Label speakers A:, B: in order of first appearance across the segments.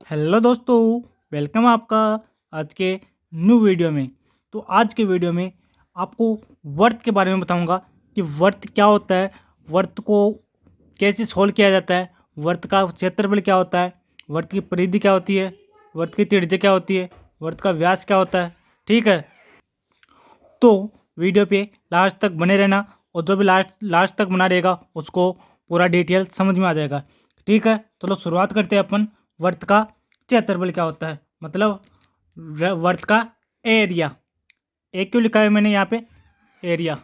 A: Hello दोस्तों, welcome आपका आज के न्यू वीडियो में। तो आज के वीडियो में आपको वर्त के बारे में बताऊंगा कि वर्त क्या होता है, वर्त को कैसे सोल्व किया जाता है, वर्त का क्षेत्रफल क्या होता है, वर्त की परिधि क्या होती है, वर्त की त्रिज्या क्या होती है, वर्त का व्यास क्या होता है। ठीक है, तो वीडियो पे लास्ट तक बने रहना और जो भी लास्ट तक बना रहेगा उसको पूरा डिटेल समझ में आ जाएगा। ठीक है, चलो शुरुआत करते हैं अपन। वर्त का क्षेत्रफल क्या होता है, मतलब वर्त का एरिया। एक क्यों लिखा है मैंने यहाँ पे, एरिया।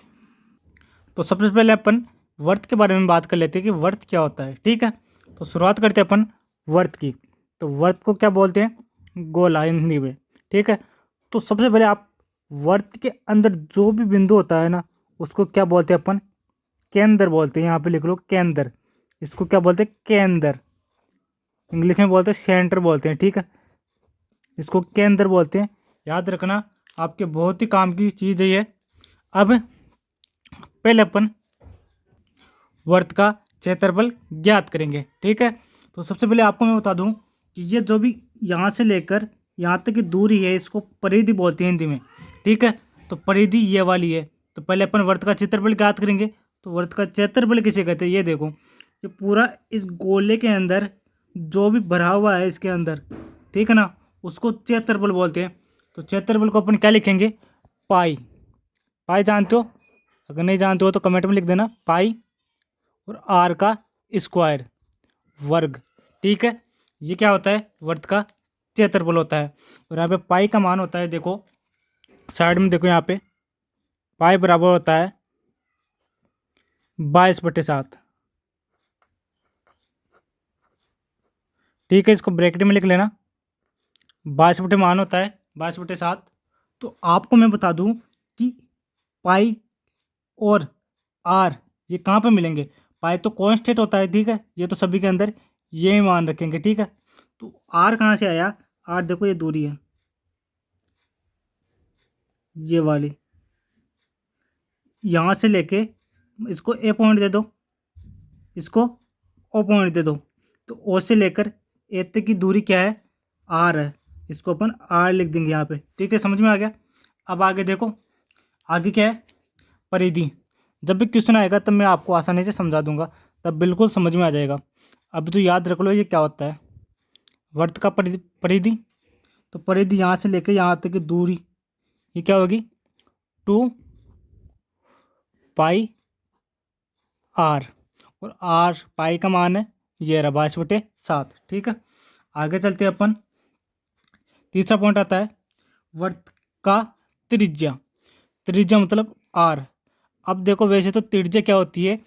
A: तो सबसे पहले अपन वर्त के बारे में बात कर लेते हैं कि वर्त क्या होता है। ठीक है, तो शुरुआत करते हैं अपन वर्त की। तो वर्त को क्या बोलते हैं, गोला हिंदी में। ठीक है, तो सबसे पहले आप वर्त के अंदर जो भी बिंदु होता है ना उसको क्या बोलते हैं अपन, केंद्र बोलते हैं। यहाँ पे लिख लो केंद्र, इसको क्या बोलते हैं, केंद्र। इंग्लिश में बोलते हैं सेंटर बोलते हैं। ठीक है, इसको केंद्र बोलते हैं, याद रखना, आपके बहुत ही काम की चीज़ है ये। अब पहले अपन वर्त का क्षेत्रफल ज्ञात करेंगे। ठीक है, तो सबसे पहले आपको मैं बता दूं कि ये जो भी यहाँ से लेकर यहाँ तक की दूरी है इसको परिधि बोलते हैं हिंदी में। ठीक है, तो परिधि ये वाली है। तो पहले अपन वर्त का क्षेत्रफल ज्ञात करेंगे। तो वर्त का क्षेत्रफल किसे कहते हैं, ये देखो, ये पूरा इस गोले के अंदर जो भी भरा हुआ है इसके अंदर, ठीक है ना, उसको क्षेत्रफल बोलते हैं। तो क्षेत्रफल को अपन क्या लिखेंगे, पाई। पाई जानते हो, अगर नहीं जानते हो तो कमेंट में लिख देना पाई। और आर का स्क्वायर, वर्ग। ठीक है, ये क्या होता है, वर्त का क्षेत्रफल होता है। और यहाँ पे पाई का मान होता है, देखो साइड में देखो, यहाँ पे पाई बराबर होता है 22/7। ठीक है, इसको ब्रैकेट में लिख लेना, 22 मान होता है 22/7। तो आपको मैं बता दूं कि पाई और आर ये कहाँ पे मिलेंगे। पाई तो कांस्टेंट होता है, ठीक है, ये तो सभी के अंदर ये मान रखेंगे। ठीक है, तो आर कहाँ से आया, आर देखो ये दूरी है ये वाली, यहाँ से लेके इसको ए पॉइंट दे दो, इसको ओ पॉइंट दे दो। तो ओ से लेकर ए तक की दूरी क्या है, आर है। इसको अपन आर लिख देंगे यहाँ पे। ठीक है, समझ में आ गया। अब आगे देखो, आगे क्या है, परिधि। जब भी क्वेश्चन आएगा तब मैं आपको आसानी से समझा दूंगा, तब बिल्कुल समझ में आ जाएगा। अभी तो याद रख लो ये क्या होता है, वर्त का परिधि। परिधि तो परिधि यहाँ से लेकर यहाँ तक की दूरी ये क्या होगी, 2 पाई आर। और आर पाई का मान है ये रहा 22/7। ठीक है, आगे चलते हैं अपन। तीसरा पॉइंट आता है वर्त का त्रिज्या। त्रिज्या मतलब आर। अब देखो, वैसे तो त्रिज्या क्या होती है,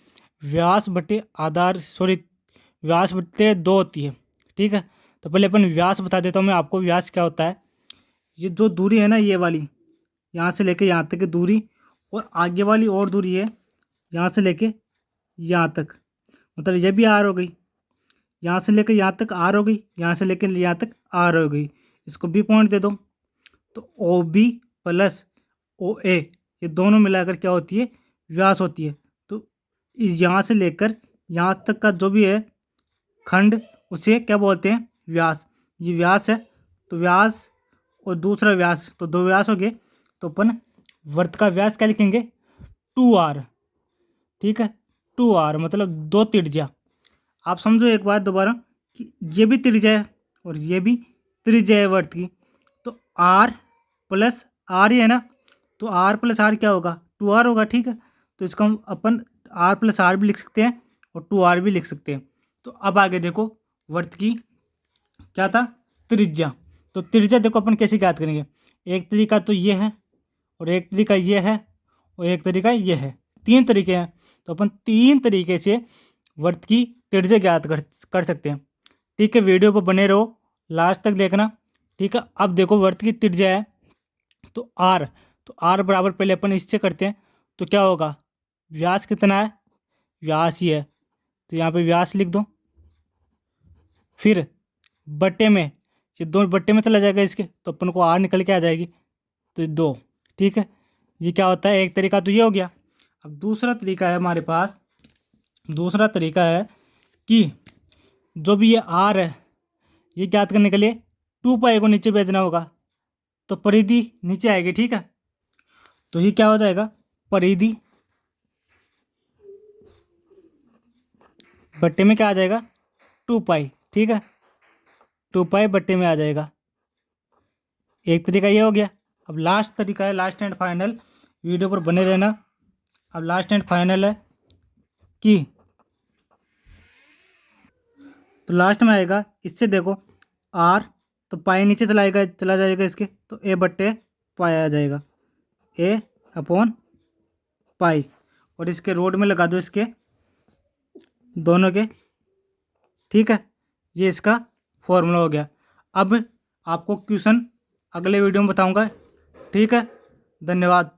A: व्यास बटे आधार, सॉरी, व्यास बटे 2 होती है। ठीक है, तो पहले अपन व्यास बता देता हूँ मैं आपको, व्यास क्या होता है। ये जो दूरी है ना ये वाली, यहाँ से लेके यहाँ तक की दूरी, और आगे वाली और दूरी है यहाँ से लेके यहाँ तक, मतलब ये भी आर हो गई, यहाँ से लेकर यहाँ तक आर हो गई, यहाँ से लेकर यहाँ तक आर हो गई। इसको बी पॉइंट दे दो। तो ओ बी प्लस ओ ए ये दोनों मिलाकर क्या होती है, व्यास होती है। तो यहाँ से लेकर यहाँ तक का जो भी है खंड उसे क्या बोलते हैं, व्यास। ये व्यास है, तो व्यास और दूसरा व्यास, तो 2 व्यास हो गए। तो अपन वर्त का व्यास क्या लिखेंगे, 2r। ठीक है, 2r मतलब 2 त्रिज्या। आप समझो एक बात दोबारा कि ये भी त्रिज्या है और ये भी त्रिज्या है वर्त की। तो आर प्लस आर ही है ना, तो आर प्लस आर क्या होगा, 2r होगा। ठीक है, तो इसको हम अपन आर प्लस आर भी लिख सकते हैं और 2r भी लिख सकते हैं। तो अब आगे देखो, वर्त की क्या था, त्रिज्या। तो त्रिज्या देखो अपन कैसे ज्ञात करेंगे, एक तरीका तो ये है और एक तरीका ये है और एक तरीका ये है, 3 तरीके हैं। तो अपन 3 तरीके से वर्त की त्रिज्या ज्ञात कर सकते हैं। ठीक है, वीडियो पर बने रहो, लास्ट तक देखना। ठीक है, अब देखो वर्त की त्रिज्या है तो आर, तो आर बराबर पहले अपन इससे करते हैं। तो क्या होगा, व्यास कितना है, व्यास ही है, तो यहाँ पे व्यास लिख दो। फिर बट्टे में, ये 2 बट्टे में चला जाएगा इसके, तो अपन को आर निकल के आ जाएगी, तो ये 2। ठीक है, ये क्या होता है, एक तरीका तो ये हो गया। अब दूसरा तरीका है हमारे पास, दूसरा तरीका है कि जो भी ये आर है ये ज्ञात करने के लिए 2 पाई को नीचे भेजना होगा, तो परिधि नीचे आएगी। ठीक है, तो ये क्या हो जाएगा, परिधि बट्टे में क्या आ जाएगा, 2 पाई। ठीक है, 2 पाई बट्टे में आ जाएगा। एक तरीका ये हो गया। अब लास्ट तरीका है, लास्ट एंड फाइनल, वीडियो पर बने रहना। अब लास्ट एंड फाइनल है कि, तो लास्ट में आएगा, इससे देखो आर, तो पाई नीचे चला जाएगा इसके, तो ए बट्टे पाई आ जाएगा, ए अपॉन पाई। और इसके रोड में लगा दो इसके दोनों के। ठीक है, ये इसका फॉर्मूला हो गया। अब आपको क्वेश्चन अगले वीडियो में बताऊंगा। ठीक है, धन्यवाद।